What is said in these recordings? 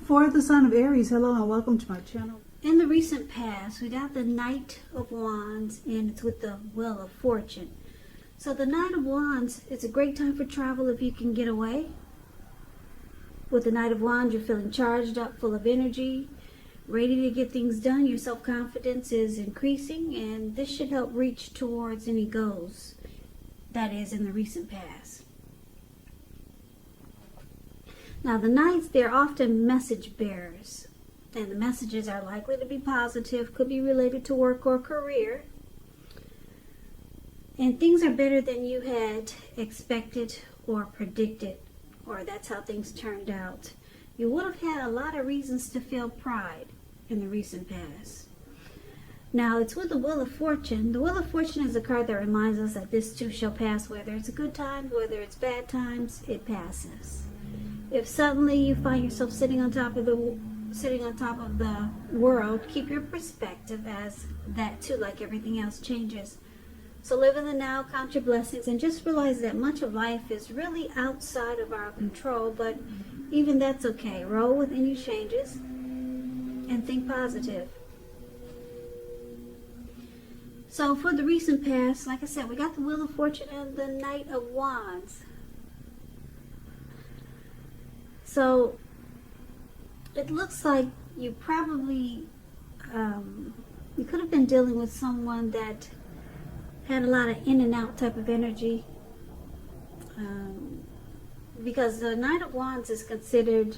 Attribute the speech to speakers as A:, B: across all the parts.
A: For the sign of Aries, hello and welcome to my channel.
B: In the recent past, we got the Knight of Wands, and it's with the Wheel of Fortune. So the Knight of Wands, it's a great time for travel if you can get away. With the Knight of Wands, you're feeling charged up, full of energy, ready to get things done. Your self-confidence is increasing, and this should help reach towards any goals that is in the recent past. Now the Knights, they're often message bearers, and the messages are likely to be positive, could be related to work or career. And things are better than you had expected or predicted, or that's how things turned out. You would have had a lot of reasons to feel pride in the recent past. Now it's with the Wheel of Fortune. The Wheel of Fortune is a card that reminds us that this too shall pass. Whether it's good times, whether it's bad times, it passes. If suddenly you find yourself sitting on top of the world, keep your perspective as that too, like everything else, changes. So live in the now, count your blessings, and just realize that much of life is really outside of our control, but even that's okay. Roll with any changes and think positive. So for the recent past, like I said, we got the Wheel of Fortune and the Knight of Wands. So it looks like you probably, you could have been dealing with someone that had a lot of in and out type of energy. Because the Knight of Wands is considered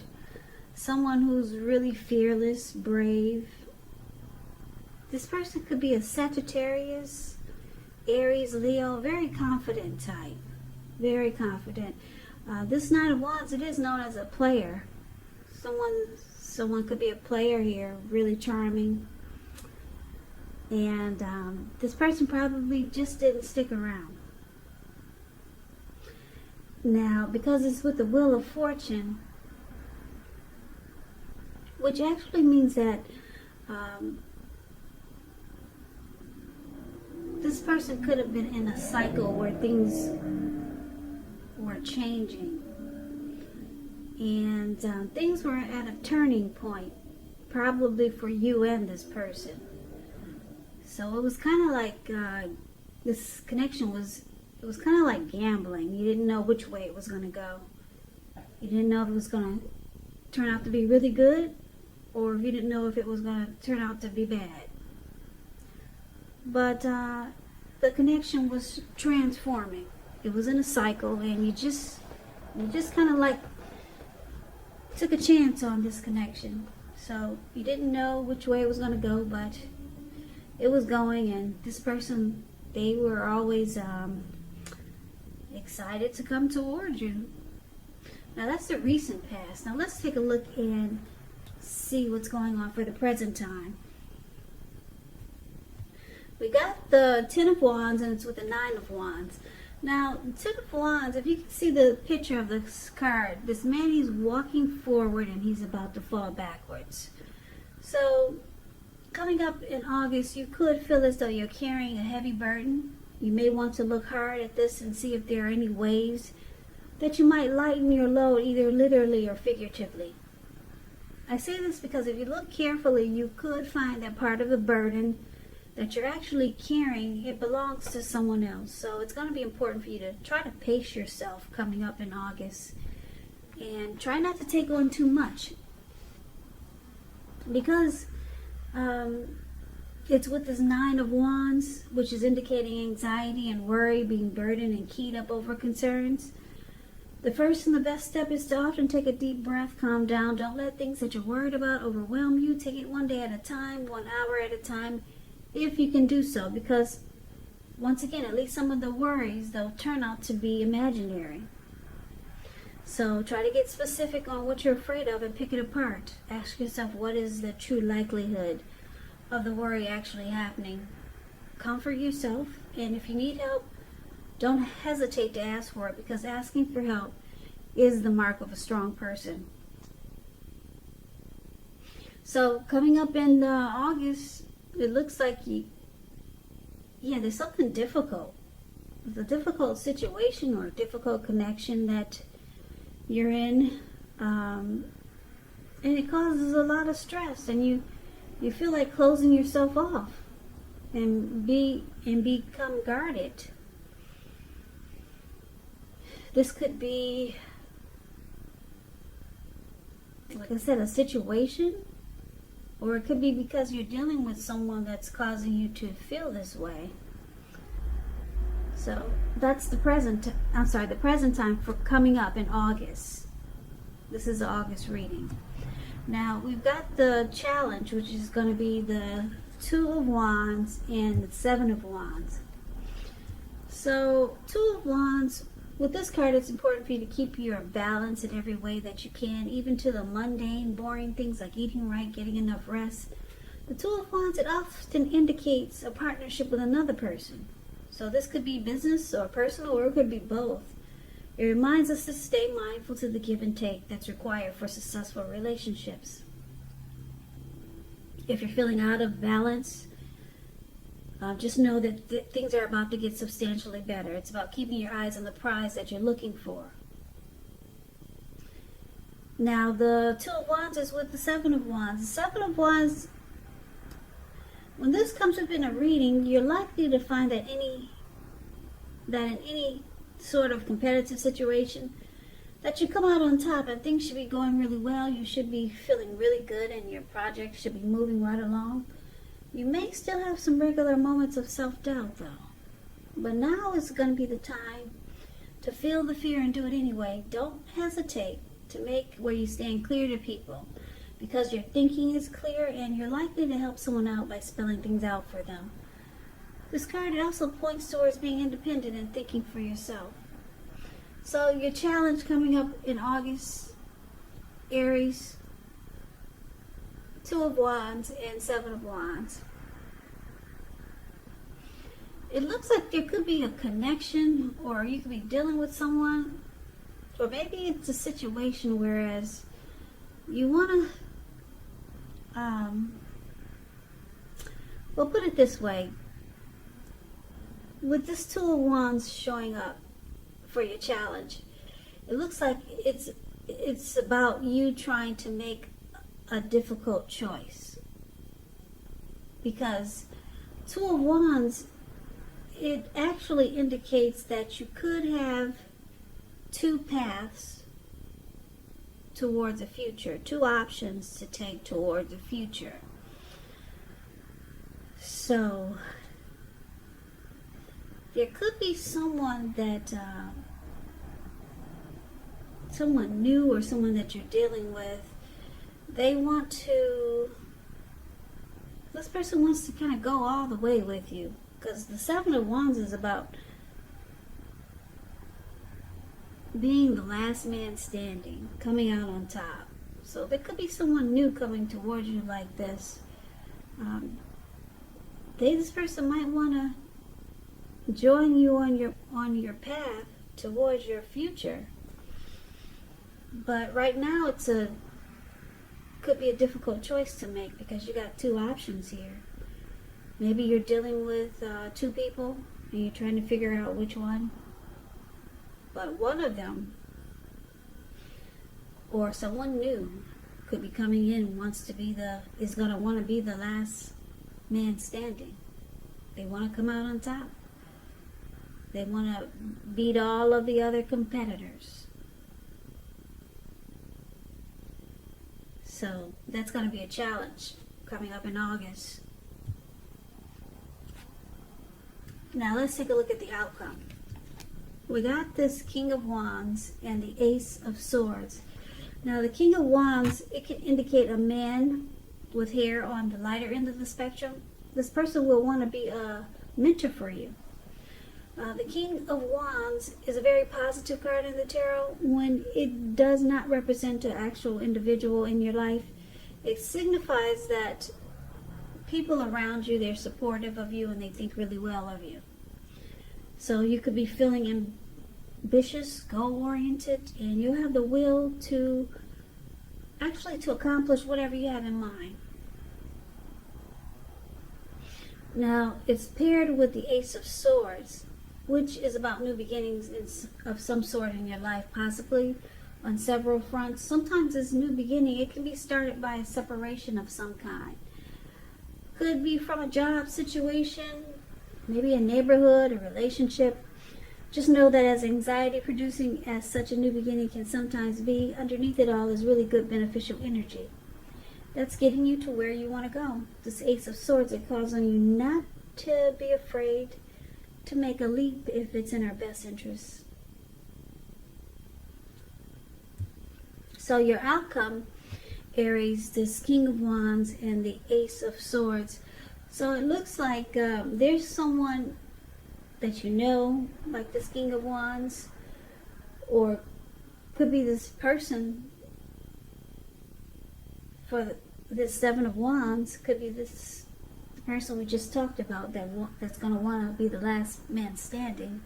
B: someone who's really fearless, brave. This person could be a Sagittarius, Aries, Leo, very confident type. Very confident. This Knight of Wands, it is known as a player. Someone could be a player here, really charming. And this person probably just didn't stick around. Now, because it's with the Wheel of Fortune, which actually means that this person could have been in a cycle where things were changing, and things were at a turning point, probably for you and this person. So it was kind of like this connection was, it was kind of like gambling. You didn't know which way it was going to go. You didn't know if it was going to turn out to be really good, or if you didn't know if it was going to turn out to be bad. But the connection was transforming. It was in a cycle, and you just kind of like took a chance on this connection. So you didn't know which way it was going to go, but it was going, and this person, they were always excited to come toward you. Now that's the recent past. Now let's take a look and see what's going on for the present time. We got the Ten of Wands, and it's with the Nine of Wands. Now, the Ten of Wands, if you can see the picture of this card, this man, he's walking forward and he's about to fall backwards. So, coming up in August, you could feel as though you're carrying a heavy burden. You may want to look hard at this and see if there are any ways that you might lighten your load, either literally or figuratively. I say this because if you look carefully, you could find that part of the burden that you're actually carrying, it belongs to someone else. So it's going to be important for you to try to pace yourself coming up in August, and try not to take on too much, because it's with this Nine of Wands, which is indicating anxiety and worry, being burdened and keyed up over concerns. The first and the best step is to often take a deep breath, calm down. Don't let things that you're worried about overwhelm you. Take it one day at a time, 1 hour at a time, if you can do so, because once again, at least some of the worries, they'll turn out to be imaginary. So try to get specific on what you're afraid of and pick it apart. Ask yourself, what is the true likelihood of the worry actually happening? Comfort yourself, and if you need help, don't hesitate to ask for it, because asking for help is the mark of a strong person. So coming up in August, it looks like there's something difficult. It's a difficult situation or a difficult connection that you're in. and it causes a lot of stress, and you feel like closing yourself off and become guarded. This could be, like I said, a situation, or it could be because you're dealing with someone that's causing you to feel this way. So that's the present time for coming up in August. This is the August reading. Now we've got the challenge, which is going to be the Two of Wands and the Seven of Wands. So Two of Wands, with this card, it's important for you to keep your balance in every way that you can, even to the mundane, boring things like eating right, getting enough rest. The Two of Wands, it often indicates a partnership with another person. So this could be business or personal, or it could be both. It reminds us to stay mindful to the give and take that's required for successful relationships. If you're feeling out of balance, just know that things are about to get substantially better. It's about keeping your eyes on the prize that you're looking for. Now, the Two of Wands is with the Seven of Wands. The Seven of Wands, when this comes up in a reading, you're likely to find that in any sort of competitive situation, that you come out on top and things should be going really well. You should be feeling really good and your project should be moving right along. You may still have some regular moments of self-doubt though. But now is going to be the time to feel the fear and do it anyway. Don't hesitate to make where you stand clear to people, because your thinking is clear and you're likely to help someone out by spelling things out for them. This card also points towards being independent and thinking for yourself. So your challenge coming up in August, Aries, Two of Wands and Seven of Wands. It looks like there could be a connection, or you could be dealing with someone, or maybe it's a situation whereas you want to, well, put it this way. With this Two of Wands showing up for your challenge, it looks like it's about you trying to make a difficult choice, because Two of Wands, it actually indicates that you could have two paths towards the future, two options to take towards the future. So there could be someone that someone new, or someone that you're dealing with. This person wants to kind of go all the way with you, because the Seven of Wands is about being the last man standing, coming out on top. So there could be someone new coming towards you like this. This person might want to join you on your path towards your future. But right now could be a difficult choice to make, because you got two options here. Maybe you're dealing with two people and you're trying to figure out which one. But one of them, or someone new, could be coming in, is going to want to be the last man standing. They want to come out on top. They want to beat all of the other competitors. So that's going to be a challenge coming up in August. Now let's take a look at the outcome. We got this King of Wands and the Ace of Swords. Now the King of Wands, it can indicate a man with hair on the lighter end of the spectrum. This person will want to be a mentor for you. The King of Wands is a very positive card in the tarot. When it does not represent an actual individual in your life, it signifies that people around you, they're supportive of you and they think really well of you. So you could be feeling ambitious, goal-oriented, and you have the will to accomplish whatever you have in mind. Now, it's paired with the Ace of Swords, which is about new beginnings of some sort in your life, possibly on several fronts. Sometimes this new beginning, it can be started by a separation of some kind. Could be from a job situation, maybe a neighborhood, a relationship. Just know that as anxiety producing as such a new beginning can sometimes be, underneath it all is really good beneficial energy. That's getting you to where you want to go. This Ace of Swords, it calls on you not to be afraid to make a leap if it's in our best interest. So your outcome, Aries, this King of Wands and the Ace of Swords. So it looks like there's someone that you know, like this King of Wands, or could be this person for this Seven of Wands. Could be this person we just talked about that's going to want to be the last man standing,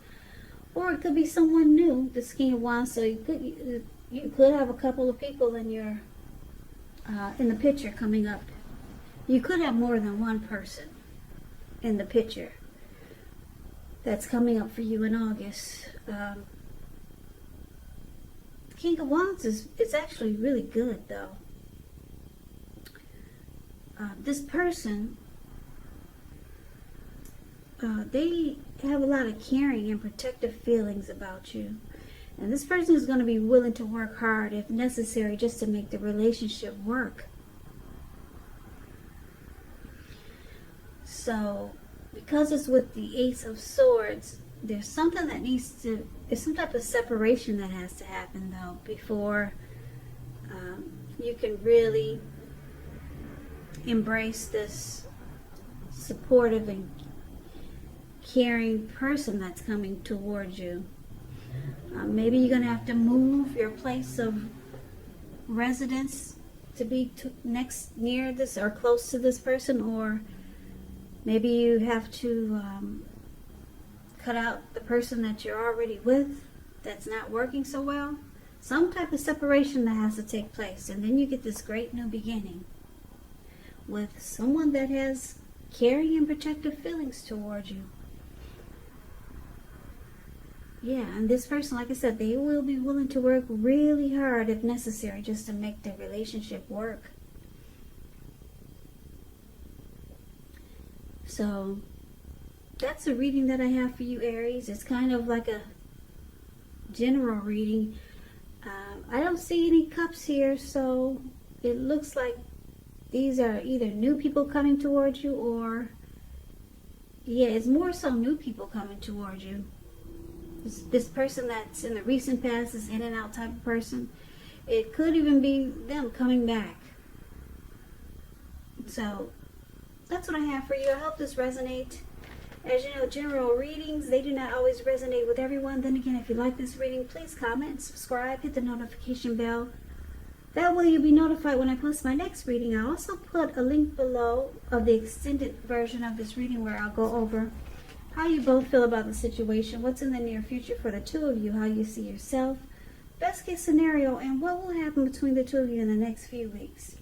B: or it could be someone new, this King of Wands. So you could have a couple of people in your in the picture coming up. You could have more than one person in the picture that's coming up for you in August. King of Wands is actually really good, though. This person, they have a lot of caring and protective feelings about you. And this person is going to be willing to work hard if necessary just to make the relationship work. So, because it's with the Ace of Swords, there's something that there's some type of separation that has to happen, though, before you can really embrace this supportive and caring person that's coming towards you. Maybe you're going to have to move your place of residence to be near this or close to this person, or maybe you have to cut out the person that you're already with that's not working so well. Some type of separation that has to take place, and then you get this great new beginning with someone that has caring and protective feelings towards you. Yeah, and this person, like I said, they will be willing to work really hard if necessary just to make the relationship work. So that's a reading that I have for you, Aries. It's kind of like a general reading. I don't see any cups here, so it looks like these are either new people coming towards you, or yeah, it's more so new people coming towards you. This person that's in the recent past, is in and out type of person. It could even be them coming back. So that's what I have for you. I hope this resonates. As you know, general readings, they do not always resonate with everyone. Then again, if you like this reading, please comment, subscribe, hit the notification bell. That way you'll be notified when I post my next reading. I'll also put a link below of the extended version of this reading where I'll go over how you both feel about the situation, what's in the near future for the two of you, how you see yourself, best case scenario, and what will happen between the two of you in the next few weeks.